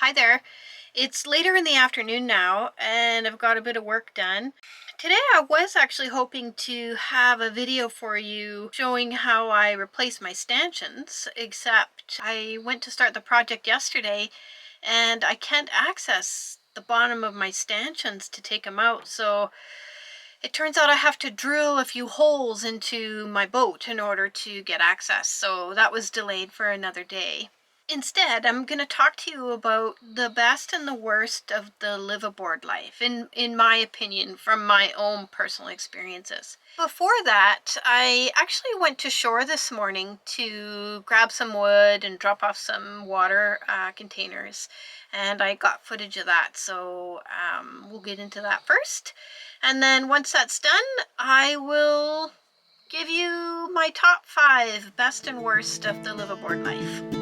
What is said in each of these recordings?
Hi there. It's later in the afternoon now, and I've got a bit of work done. Today I was actually hoping to have a video for you showing how I replace my stanchions, except I went to start the project yesterday and I can't access the bottom of my stanchions to take them out. So it turns out I have to drill a few holes into my boat in order to get access. So that was delayed for another day. Instead, I'm going to talk to you about the best and the worst of the liveaboard life, in my opinion, from my own personal experiences. Before that, I actually went to shore this morning to grab some wood and drop off some water containers, and I got footage of that, so we'll get into that first. And then once that's done, I will give you my top 5 best and worst of the liveaboard life.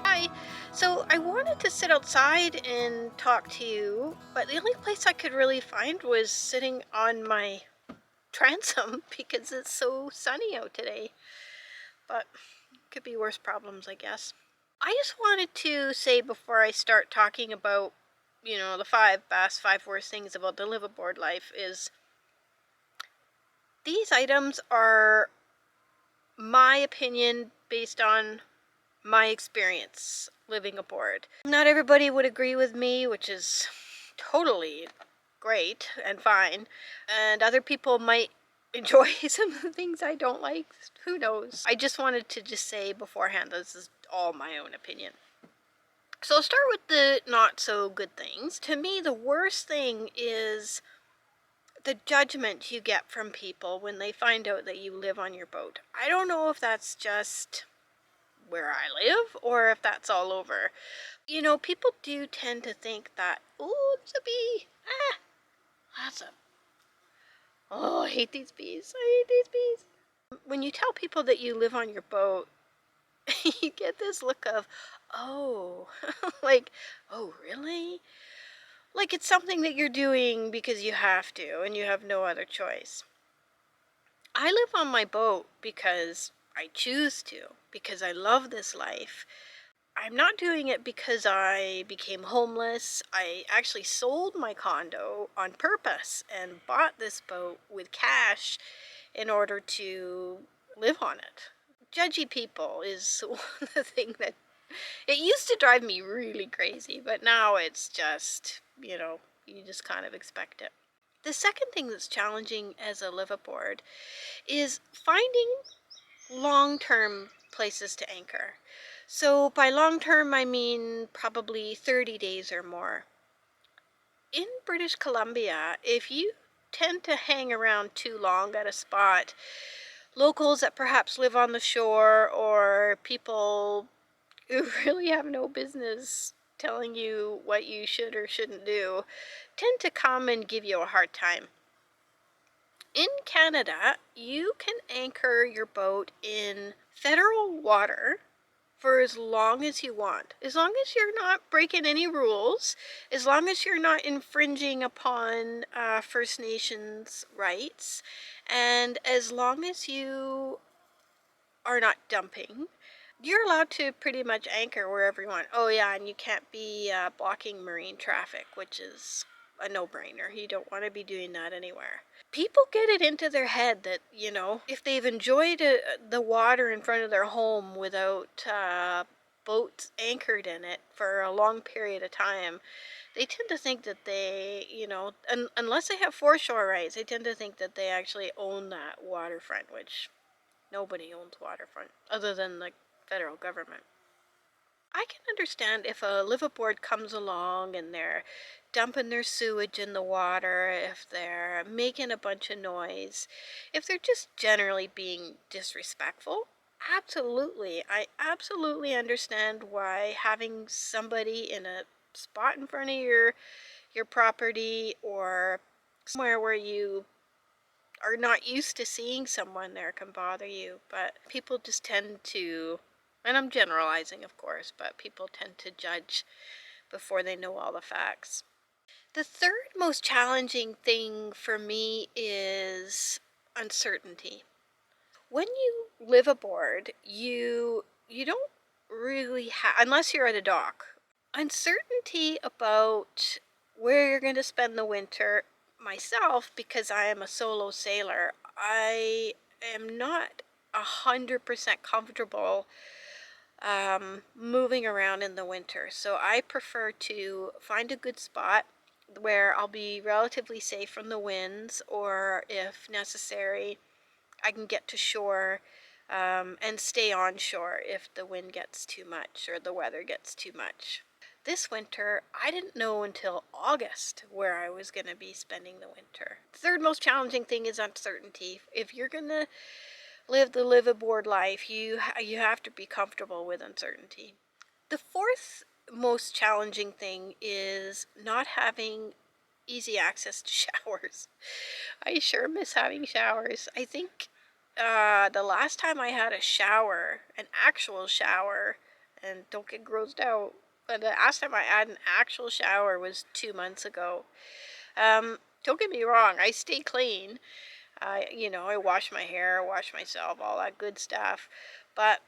Hi. So I wanted to sit outside and talk to you, but the only place I could really find was sitting on my transom because it's so sunny out today. But could be worse problems, I guess. I just wanted to say before I start talking about, the five worst things about the liveaboard life is these items are my opinion based on my experience living aboard. Not everybody would agree with me, which is totally great and fine. And other people might enjoy some of the things I don't like. Who knows? I just wanted to just say beforehand, this is all my own opinion. So I'll start with the not so good things. To me, the worst thing is the judgment you get from people when they find out that you live on your boat. I don't know if that's just where I live or if that's all over. People do tend to think that, oh, there's a bee. That's a, oh, I hate these bees. I hate these bees. When you tell people that you live on your boat, you get this look of, oh, like, oh, really? Like it's something that you're doing because you have to and you have no other choice. I live on my boat because I choose to, because I love this life. I'm not doing it because I became homeless. I actually sold my condo on purpose and bought this boat with cash in order to live on it. Judgy people is the thing that it used to drive me really crazy, but now it's just, you just kind of expect it. The second thing that's challenging as a liveaboard is finding long-term places to anchor. So by long-term, I mean probably 30 days or more. In British Columbia, if you tend to hang around too long at a spot, locals that perhaps live on the shore or people who really have no business telling you what you should or shouldn't do tend to come and give you a hard time. In Canada, you can anchor your boat in federal water for as long as you want. As long as you're not breaking any rules, as long as you're not infringing upon First Nations rights, and as long as you are not dumping, you're allowed to pretty much anchor wherever you want. Oh yeah, and you can't be blocking marine traffic, which is a no-brainer. You don't want to be doing that anywhere. People get it into their head that, if they've enjoyed the water in front of their home without boats anchored in it for a long period of time, they tend to think that they, unless they have foreshore rights, they tend to think that they actually own that waterfront, which nobody owns waterfront other than the federal government. I can understand if a liveaboard comes along and they're dumping their sewage in the water, if they're making a bunch of noise, if they're just generally being disrespectful. Absolutely. I absolutely understand why having somebody in a spot in front of your property or somewhere where you are not used to seeing someone there can bother you, but people just tend to, and I'm generalizing of course, but people tend to judge before they know all the facts. The third most challenging thing for me is uncertainty. When you live aboard, you don't really have, unless you're at a dock, uncertainty about where you're going to spend the winter. Myself, because I am a solo sailor, I am not 100% comfortable moving around in the winter. So I prefer to find a good spot where I'll be relatively safe from the winds, or if necessary, I can get to shore and stay on shore if the wind gets too much or the weather gets too much. This winter, I didn't know until August where I was going to be spending the winter. The third most challenging thing is uncertainty. If you're going to live the live aboard life, you have to be comfortable with uncertainty. The fourth most challenging thing is not having easy access to showers. I sure miss having showers. I think the last time I had a shower, an actual shower, and don't get grossed out, but the last time I had an actual shower was 2 months ago. Don't get me wrong, I stay clean. I wash my hair, wash myself, all that good stuff. But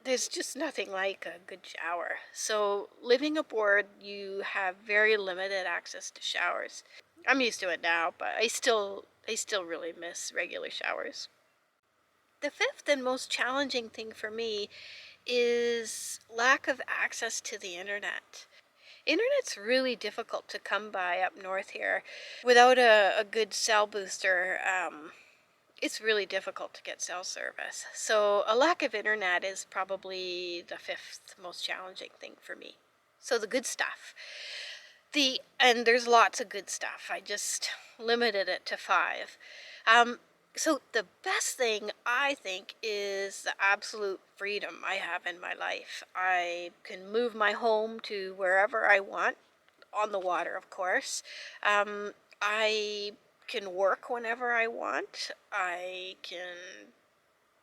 there's just nothing like a good shower. So living aboard, you have very limited access to showers. I'm used to it now, but I still really miss regular showers. The fifth and most challenging thing for me is lack of access to the internet. Internet's really difficult to come by up north here. Without a good cell booster, it's really difficult to get cell service. So a lack of internet is probably the fifth most challenging thing for me. So the good stuff. And there's lots of good stuff. I just limited it to 5. So the best thing, I think, is the absolute freedom I have in my life. I can move my home to wherever I want, on the water, of course. I can work whenever I want. I can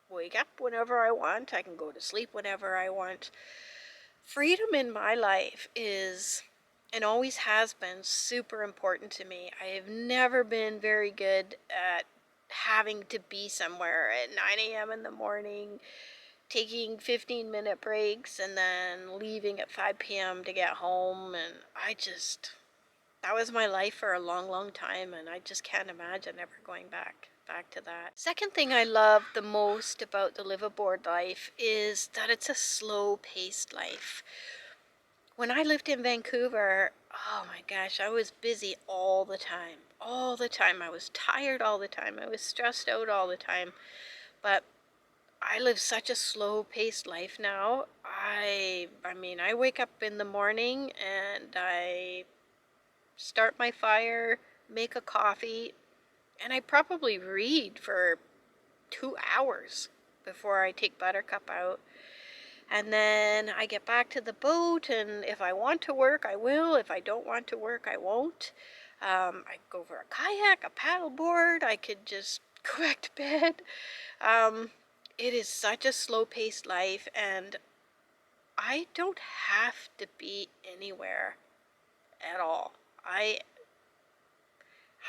wake up whenever I want. I can go to sleep whenever I want. Freedom in my life is, and always has been, super important to me. I have never been very good at having to be somewhere at 9 a.m. in the morning, taking 15-minute breaks, and then leaving at 5 p.m. to get home. And that was my life for a long, long time, and I just can't imagine ever going back to that. Second thing I love the most about the liveaboard life is that it's a slow-paced life. When I lived in Vancouver, oh my gosh, I was busy all the time. All the time. I was tired all the time. I was stressed out all the time. But I live such a slow-paced life now. I wake up in the morning and I start my fire, make a coffee, and I probably read for 2 hours before I take Buttercup out. And then I get back to the boat, and if I want to work, I will. If I don't want to work, I won't. I go for a kayak, a paddleboard. I could just go back to bed. It is such a slow-paced life, and I don't have to be anywhere at all. I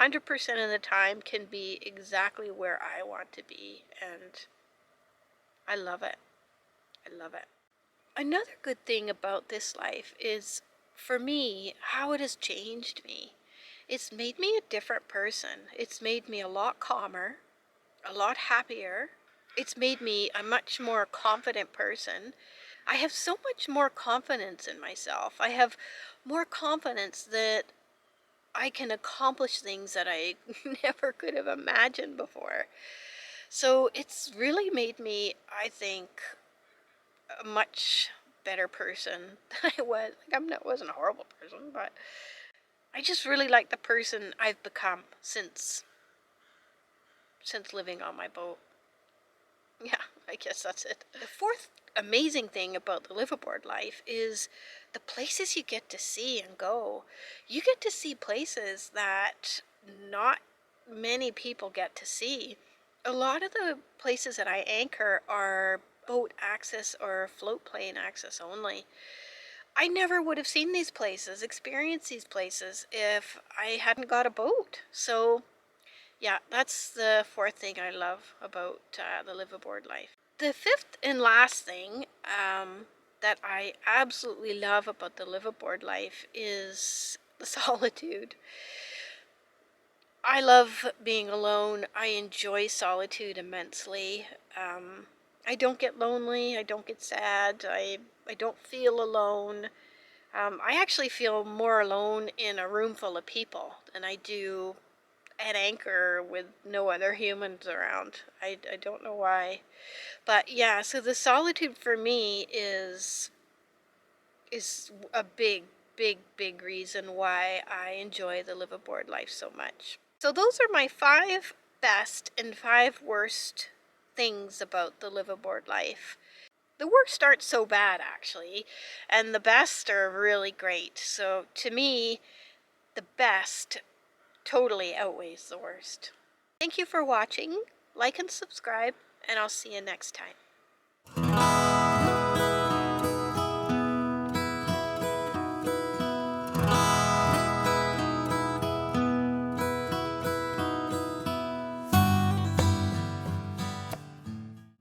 100% of the time can be exactly where I want to be, and I love it. I love it. Another good thing about this life is, for me, how it has changed me. It's made me a different person. It's made me a lot calmer, a lot happier. It's made me a much more confident person. I have so much more confidence in myself. I have more confidence that I can accomplish things that I never could have imagined before. So it's really made me, I think, a much better person than I was. Wasn't a horrible person, but I just really like the person I've become since living on my boat. Yeah, I guess that's it. The fourth amazing thing about the liveaboard life is the places you get to see and go. You get to see places that not many people get to see. A lot of the places that I anchor are boat access or float plane access only. I never would have seen these places, experienced these places, if I hadn't got a boat. So yeah, that's the fourth thing I love about the liveaboard life. The fifth and last thing that I absolutely love about the liveaboard life is the solitude. I love being alone. I enjoy solitude immensely. I don't get lonely. I don't get sad. I don't feel alone. I actually feel more alone in a room full of people than I do at anchor with no other humans around. I don't know why. But yeah, so the solitude for me is a big, big, big reason why I enjoy the liveaboard life so much. So those are my 5 best and 5 worst things about the liveaboard life. The worst aren't so bad, actually, and the best are really great. So to me, the best totally outweighs the worst. Thank you for watching. Like and subscribe, and I'll see you next time.